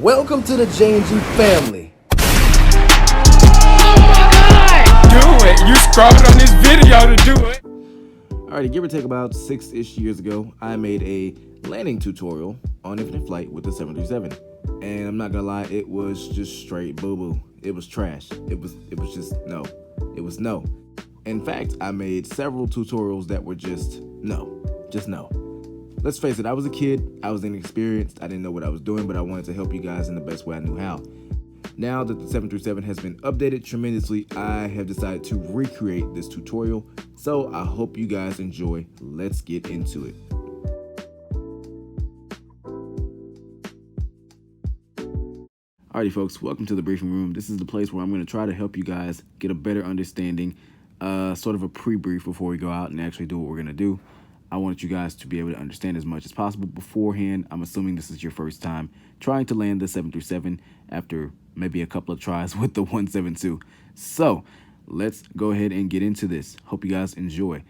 Welcome to the JNG family. Do it! You scrolled on this video to do it! Alrighty, give or take about 6-ish years ago, I made a landing tutorial on infinite flight with the 737. And I'm not gonna lie, it was just straight boo-boo. It was trash. It was just no. It was no. In fact, I made several tutorials that were just no. Let's face it, I was a kid, I was inexperienced, I didn't know what I was doing, but I wanted to help you guys in the best way I knew how. Now that the 737 has been updated tremendously, I have decided to recreate this tutorial, so I hope you guys enjoy. Let's get into it. Alrighty folks, welcome to the briefing room. This is the place where I'm going to try to help you guys get a better understanding, sort of a pre-brief before we go out and actually do what we're going to do. I want you guys to be able to understand as much as possible beforehand. I'm assuming this is your first time trying to land the 737 after maybe a couple of tries with the 172. So let's go ahead and get into this. Hope you guys enjoy.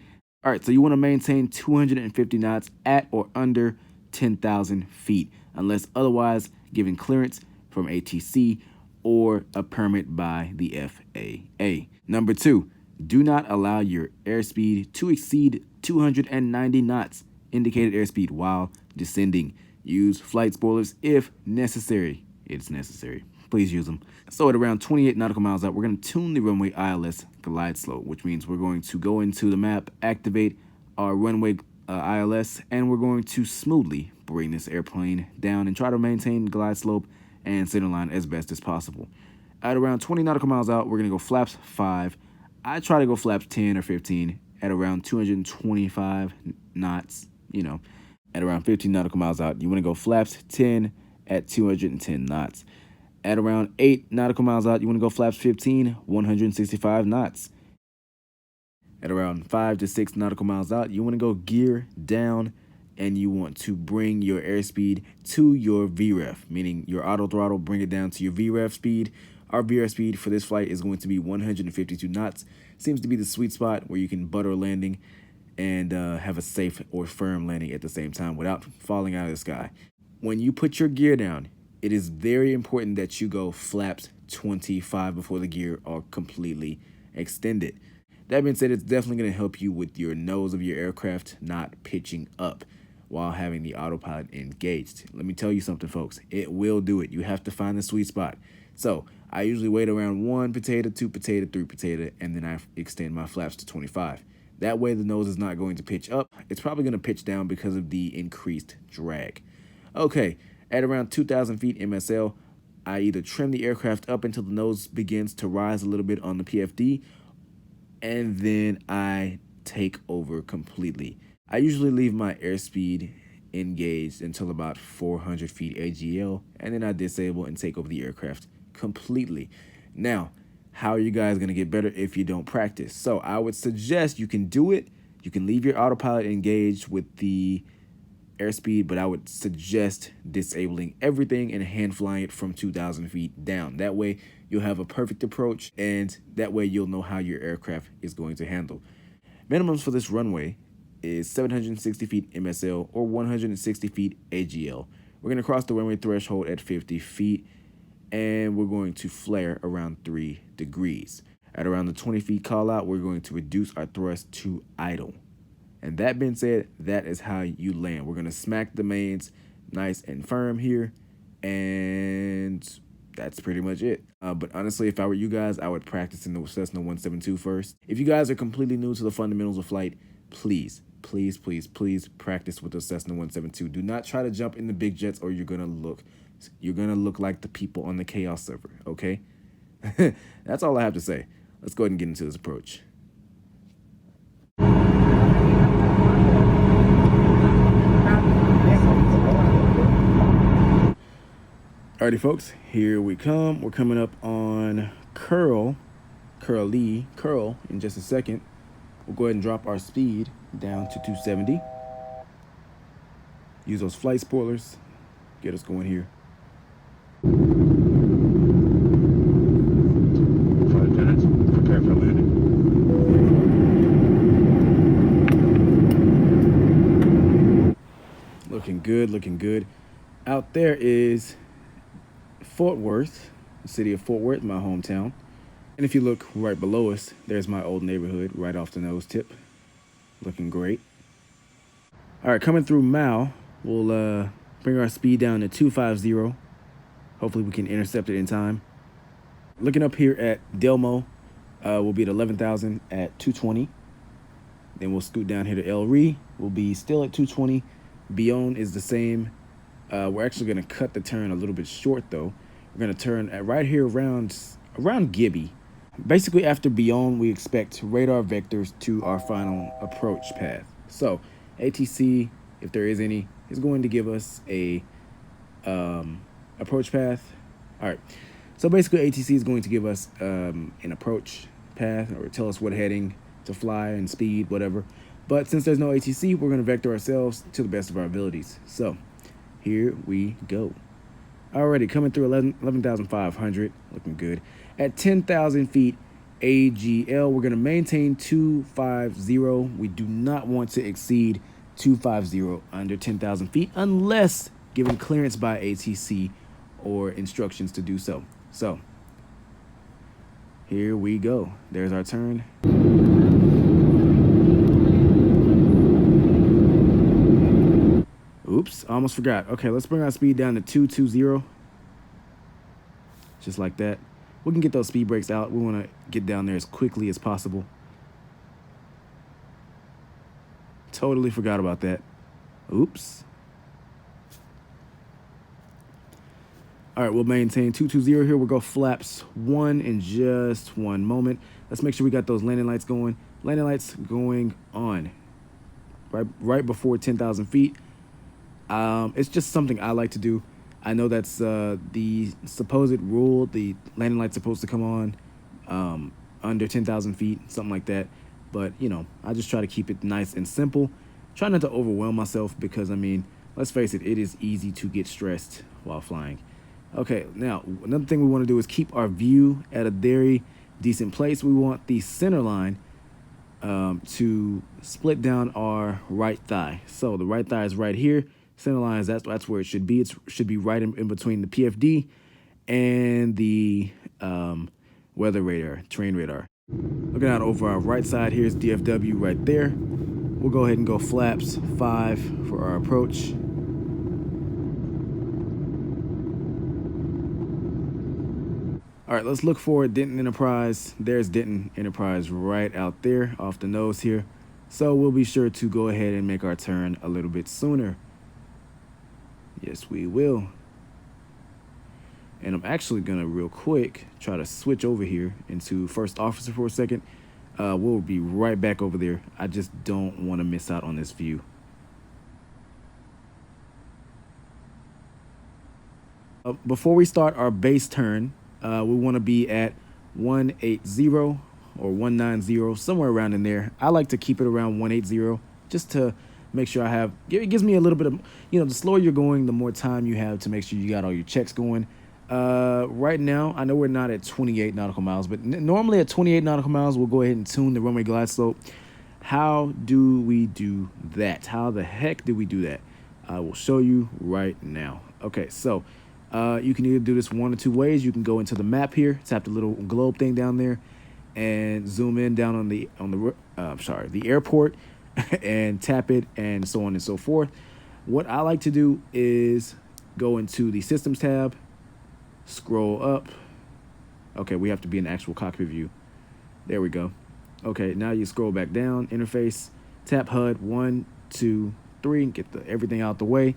All right, so you want to maintain 250 knots at or under 10,000 feet, unless otherwise given clearance from ATC or a permit by the FAA. Number 2, do not allow your airspeed to exceed 290 knots indicated airspeed while descending. Use flight spoilers if necessary. It's necessary. Please use them. So at around 28 nautical miles out, we're going to tune the runway ILS glide slope, which means we're going to go into the map, activate our runway ILS, and we're going to smoothly bring this airplane down and try to maintain glide slope and center line as best as possible. At around 20 nautical miles out, we're going to go flaps 5. I try to go flaps 10 or 15 at around 225 knots, At around 15 nautical miles out, you want to go flaps 10 at 210 knots. At around 8 nautical miles out, you want to go flaps 15, 165 knots. At around 5 to 6 nautical miles out, you want to go gear down and you want to bring your airspeed to your VREF, meaning your auto throttle, bring it down to your VREF speed. Our VREF speed for this flight is going to be 152 knots. Seems to be the sweet spot where you can butter landing and have a safe or firm landing at the same time without falling out of the sky. When you put your gear down, it is very important that you go flaps 25 before the gear are completely extended. That being said, it's definitely going to help you with your nose of your aircraft not pitching up while having the autopilot engaged. Let me tell you something, folks. It will do it. You have to find the sweet spot. So I usually wait around 1 potato, 2 potato, 3 potato, and then I extend my flaps to 25. That way the nose is not going to pitch up. It's probably going to pitch down because of the increased drag. Okay, at around 2,000 feet MSL, I either trim the aircraft up until the nose begins to rise a little bit on the PFD, and then I take over completely. I usually leave my airspeed engaged until about 400 feet AGL, and then I disable and take over the aircraft completely. Now, how are you guys going to get better if you don't practice? So I would suggest you can do it. You can leave your autopilot engaged with the airspeed, but I would suggest disabling everything and hand flying it from 2,000 feet down. That way you'll have a perfect approach, and that way you'll know how your aircraft is going to handle. Minimums for this runway is 760 feet MSL or 160 feet AGL. We're going to cross the runway threshold at 50 feet, and we're going to flare around 3 degrees. At around the 20 feet call out, we're going to reduce our thrust to idle. And that being said, that is how you land. We're going to smack the mains nice and firm here, and that's pretty much it. But honestly, if I were you guys, I would practice in the Cessna 172 first. If you guys are completely new to the fundamentals of flight, please practice with the Cessna 172. Do not try to jump in the big jets, or you're gonna look like the people on the Chaos server, okay? That's all I have to say. Let's go ahead and get into this approach. Alrighty, folks, here we come. We're coming up on curl in just a second. We'll go ahead and drop our speed down to 270. Use those flight spoilers. Get us going here. 5 minutes. Prepare for landing. Looking good. Out there is Fort Worth, the city of Fort Worth, my hometown. And if you look right below us, there's my old neighborhood right off the nose tip. Looking great. All right, coming through Mao, we'll bring our speed down to 250. Hopefully we can intercept it in time. Looking up here at Delmo, we'll be at 11,000 at 220. Then we'll scoot down here to El Rey. We'll be still at 220. Bayonne is the same. We're actually going to cut the turn a little bit short, though. We're going to turn at right here around Gibby. Basically, after Bayonne, we expect radar vectors to our final approach path. So, ATC, if there is any, is going to give us a approach path. All right. So basically, ATC is going to give us an approach path or tell us what heading to fly and speed, whatever. But since there's no ATC, we're going to vector ourselves to the best of our abilities. So here we go. Already coming through 11,500, looking good. At 10,000 feet AGL, we're going to maintain 250. We do not want to exceed 250 under 10,000 feet unless given clearance by ATC or instructions to do so. So here we go. There's our turn. Oops, I almost forgot. Okay, let's bring our speed down to 220. Just like that. We can get those speed brakes out. We want to get down there as quickly as possible. Totally forgot about that. Oops. All right, we'll maintain 220 here. We'll go flaps 1 in just one moment. Let's make sure we got those landing lights going. Landing lights going on right before 10,000 feet. It's just something I like to do. I know that's the supposed rule. The landing light's supposed to come on under 10,000 feet, something like that. But, you know, I just try to keep it nice and simple. Try not to overwhelm myself because, I mean, let's face it, it is easy to get stressed while flying. Okay, now, another thing we want to do is keep our view at a very decent place. We want the center line to split down our right thigh. So the right thigh is right here. Center line is that's where it should be. It should be right in between the PFD and the weather radar, terrain radar. Looking out over our right side, here's DFW right there. We'll go ahead and go flaps 5 for our approach. All right, let's look for Denton Enterprise. There's Denton Enterprise right out there off the nose here. So we'll be sure to go ahead and make our turn a little bit sooner. Yes, we will. And I'm actually going to real quick try to switch over here into first officer for a second. We'll be right back over there. I just don't want to miss out on this view. Before we start our base turn, we want to be at 180 or 190, somewhere around in there. I like to keep it around 180 just to make sure it gives me a little bit of, you know, the slower you're going, the more time you have to make sure you got all your checks going. Right now, I know we're not at 28 nautical miles, but normally at 28 nautical miles, we'll go ahead and tune the runway glide slope. How do we do that? How the heck do we do that? I will show you right now. Okay, so you can either do this one or two ways. You can go into the map here, tap the little globe thing down there, and zoom in down on the airport, and tap it, and so on and so forth. What I like to do is go into the Systems tab, scroll up. Okay, we have to be in actual cockpit view. There we go. Okay, now you scroll back down, interface, tap HUD 1, 2, 3, get everything out the way.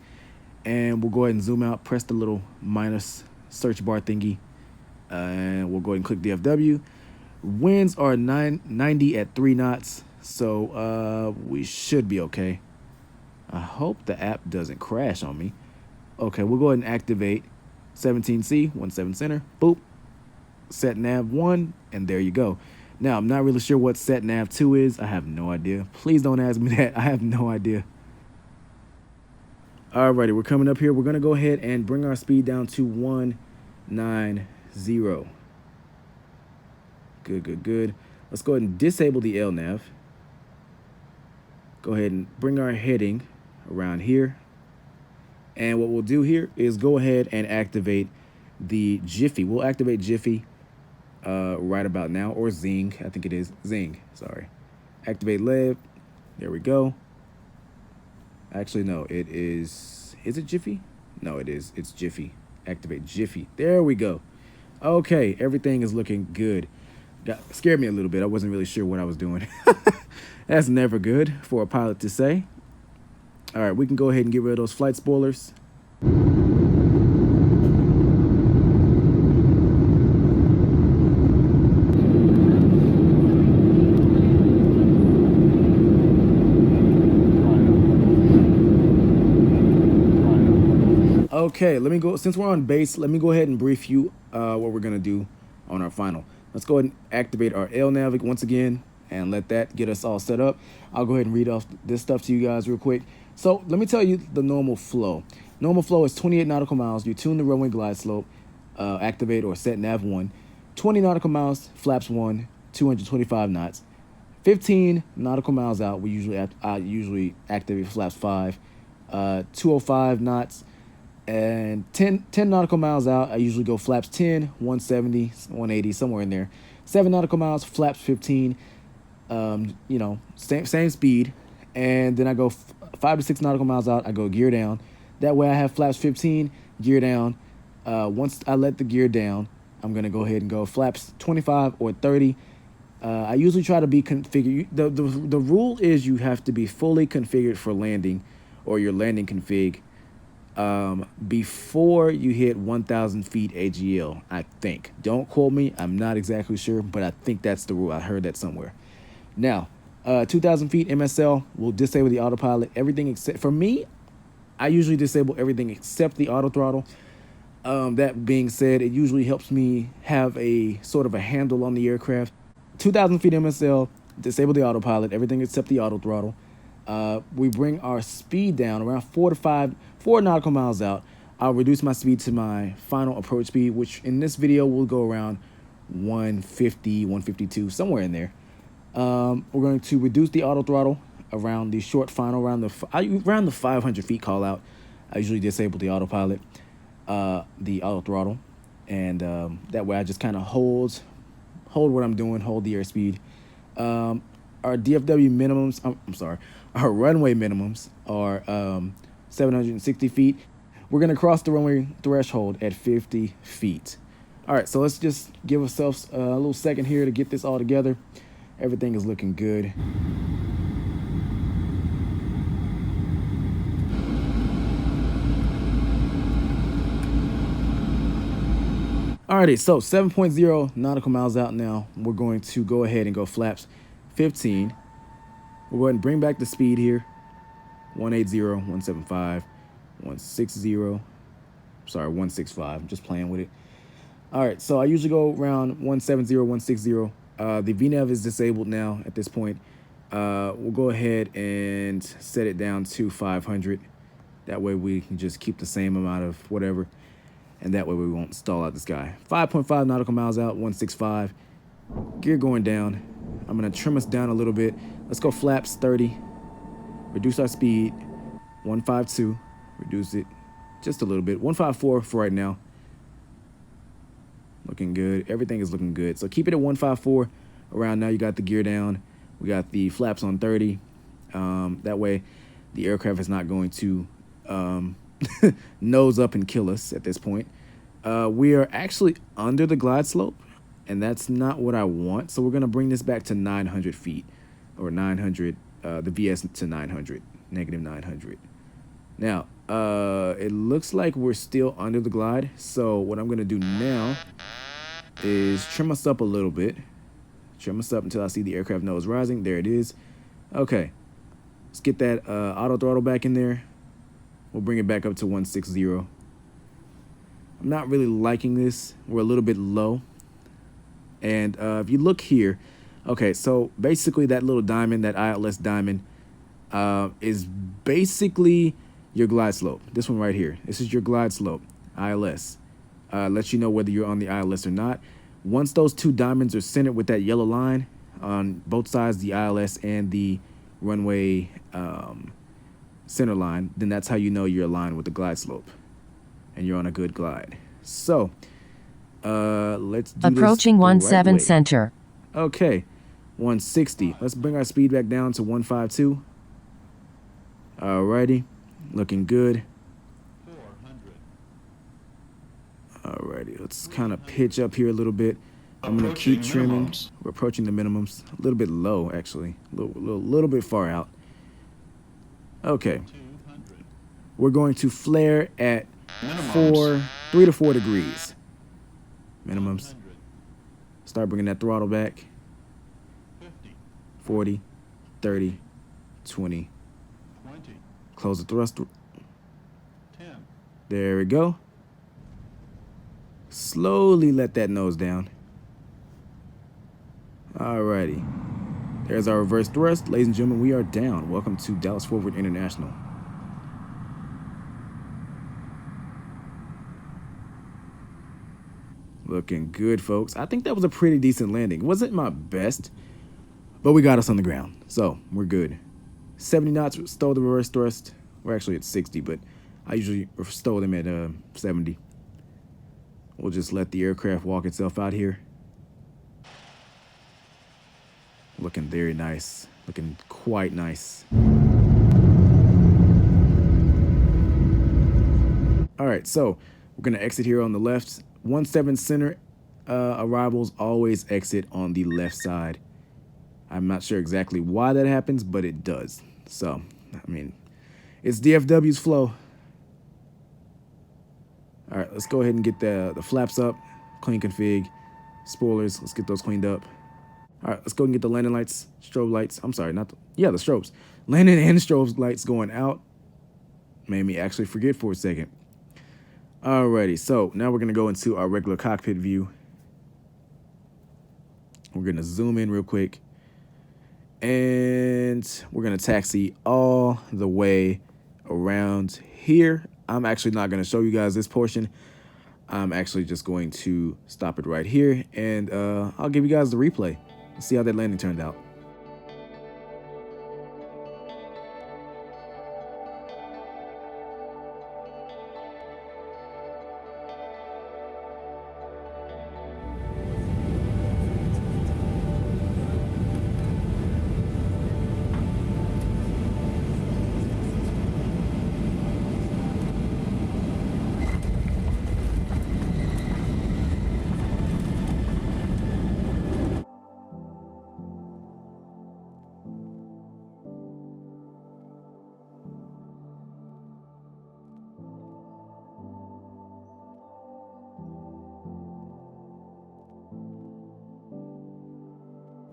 And we'll go ahead and zoom out, press the little minus search bar thingy, and we'll go ahead and click DFW. Winds are 90 at 3 knots, so we should be okay. I hope the app doesn't crash on me. Okay, we'll go ahead and activate 17C, 17 center, boop, set nav 1, and there you go. Now, I'm not really sure what set nav 2 is. I have no idea. Please don't ask me that. I have no idea. Alrighty, we're coming up here. We're going to go ahead and bring our speed down to 190. Good. Let's go ahead and disable the LNAV. Go ahead and bring our heading around here. And what we'll do here is go ahead and activate the Jiffy. We'll activate Jiffy right about now, or Zing. I think it is Zing. Sorry. Activate Lev. There we go. Actually, no, it is. Is it Jiffy? No, it is. It's Jiffy. Activate Jiffy. There we go. Okay, everything is looking good. Scared me a little bit. I wasn't really sure what I was doing. That's never good for a pilot to say. All right, we can go ahead and get rid of those flight spoilers. Okay, let me go. Since we're on base, let me go ahead and brief you what we're gonna do on our final. Let's go ahead and activate our LNAV once again and let that get us all set up. I'll go ahead and read off this stuff to you guys real quick. So let me tell you the normal flow. Normal flow is 28 nautical miles. You tune the runway glide slope, activate or set nav 1. 20 nautical miles, flaps 1, 225 knots. 15 nautical miles out, I usually activate flaps 5. 205 knots. And 10 nautical miles out, I usually go flaps 10, 170, 180, somewhere in there. 7 nautical miles, flaps 15, same speed. And then I go 5 to 6 nautical miles out, I go gear down. That way I have flaps 15, gear down. Once I let the gear down, I'm going to go ahead and go flaps 25 or 30. I usually try to be configured. The rule is you have to be fully configured for landing, or your landing config, before you hit 1,000 feet AGL, I think. Don't quote me. I'm not exactly sure, but I think that's the rule. I heard that somewhere. Now, 2,000 feet MSL will disable the autopilot. Everything except, for me, I usually disable everything except the auto throttle. That being said, it usually helps me have a sort of a handle on the aircraft. 2,000 feet MSL, disable the autopilot, everything except the auto throttle. We bring our speed down around 4 nautical miles out. I'll reduce my speed to my final approach speed, which in this video will go around 150, 152, somewhere in there. We're going to reduce the auto throttle around the short final, around the 500 feet call out. I usually disable the autopilot, the auto throttle, and that way I just kind of hold what I'm doing, hold the airspeed. Our DFW minimums, our runway minimums are 760 feet. We're going to cross the runway threshold at 50 feet. All right, so let's just give ourselves a little second here to get this all together. Everything is looking good. Alrighty, so 7.0 nautical miles out now. We're going to go ahead and go flaps 15. We'll go ahead and bring back the speed here. 180, 175, 160. Sorry, 165. I'm just playing with it. All right, so I usually go around 170, 160. The VNAV is disabled now at this point. We'll go ahead and set it down to 500. That way we can just keep the same amount of whatever, and that way we won't stall out the sky. 5.5 nautical miles out, 165. Gear going down. I'm going to trim us down a little bit. Let's go flaps 30. Reduce our speed. 152. Reduce it just a little bit. 154 for right now. Looking good. Everything is looking good. So keep it at 154. Around now, you got the gear down. We got the flaps on 30. That way, the aircraft is not going to nose up and kill us at this point. We are actually under the glide slope, and that's not what I want. So we're going to bring this back to 900 feet, or 900, the VS to 900, negative 900. Now, it looks like we're still under the glide. So what I'm going to do now is trim us up a little bit. Trim us up until I see the aircraft nose rising. There it is. Okay. Let's get that auto throttle back in there. We'll bring it back up to 160. I'm not really liking this. We're a little bit low. And if you look here, okay, so basically that little diamond, that ILS diamond, is basically your glide slope. This one right here. This is your glide slope, ILS. Lets you know whether you're on the ILS or not. Once those two diamonds are centered with that yellow line on both sides, the ILS and the runway center line, then that's how you know you're aligned with the glide slope and you're on a good glide. So, let's do Approaching this the right 17 way. center. Okay, 160. Let's bring our speed back down to 152. Alrighty, looking good. 400. Alrighty, let's kind of pitch up here a little bit. I'm gonna keep trimming. Minimums. We're approaching the minimums. A little bit low, actually. A little bit far out. Okay. 200. We're going to flare at Minimums. 3 to 4 degrees. Minimums. 100. Start bringing that throttle back. 50. 40, 30, 20. 20. Close the thrust. 10. There we go. Slowly let that nose down. Alrighty. There's our reverse thrust. Ladies and gentlemen, we are down. Welcome to Dallas Fort Worth International. Looking good, folks. I think that was a pretty decent landing. Wasn't my best, but we got us on the ground, so we're good. 70 knots, stole the reverse thrust. We're actually at 60, but I usually stole them at 70. We'll just let the aircraft walk itself out here. Looking very nice. Looking quite nice. All right, so we're gonna exit here on the left. 17 center arrivals always exit on the left side. I'm not sure exactly why that happens, but it does. So, I mean, it's DFW's flow. All right, let's go ahead and get the flaps up, clean config, spoilers. Let's get those cleaned up. All right, let's go and get the landing lights, strobe lights. I'm sorry, the strobes. Landing and strobe lights going out. Made me actually forget for a second. Alrighty, so now we're gonna go into our regular cockpit view. We're gonna zoom in real quick. And we're gonna taxi all the way around here. I'm actually not gonna show you guys this portion. I'm actually just going to stop it right here, and I'll give you guys the replay. Let's see how that landing turned out.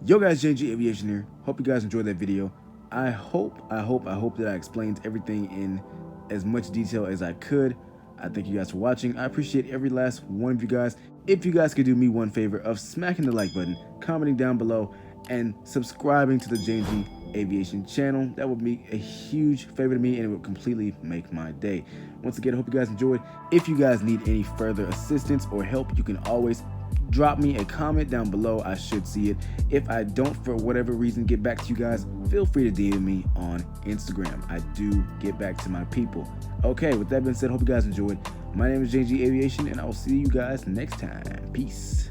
Yo guys, JNG Aviation here. Hope you guys enjoyed that video. I hope that I explained everything in as much detail as I could. I thank you guys for watching. I appreciate every last one of you guys. If you guys could do me one favor of smacking the like button, commenting down below, and subscribing to the JNG Aviation channel, that would be a huge favor to me, and it would completely make my day. Once again, I hope you guys enjoyed. If you guys need any further assistance or help, you can always drop me a comment down below. I should see it. If I don't, for whatever reason, get back to you guys, feel free to DM me on Instagram. I do get back to my people. Okay, with that being said, hope you guys enjoyed. My name is JNG Aviation, and I will see you guys next time. Peace.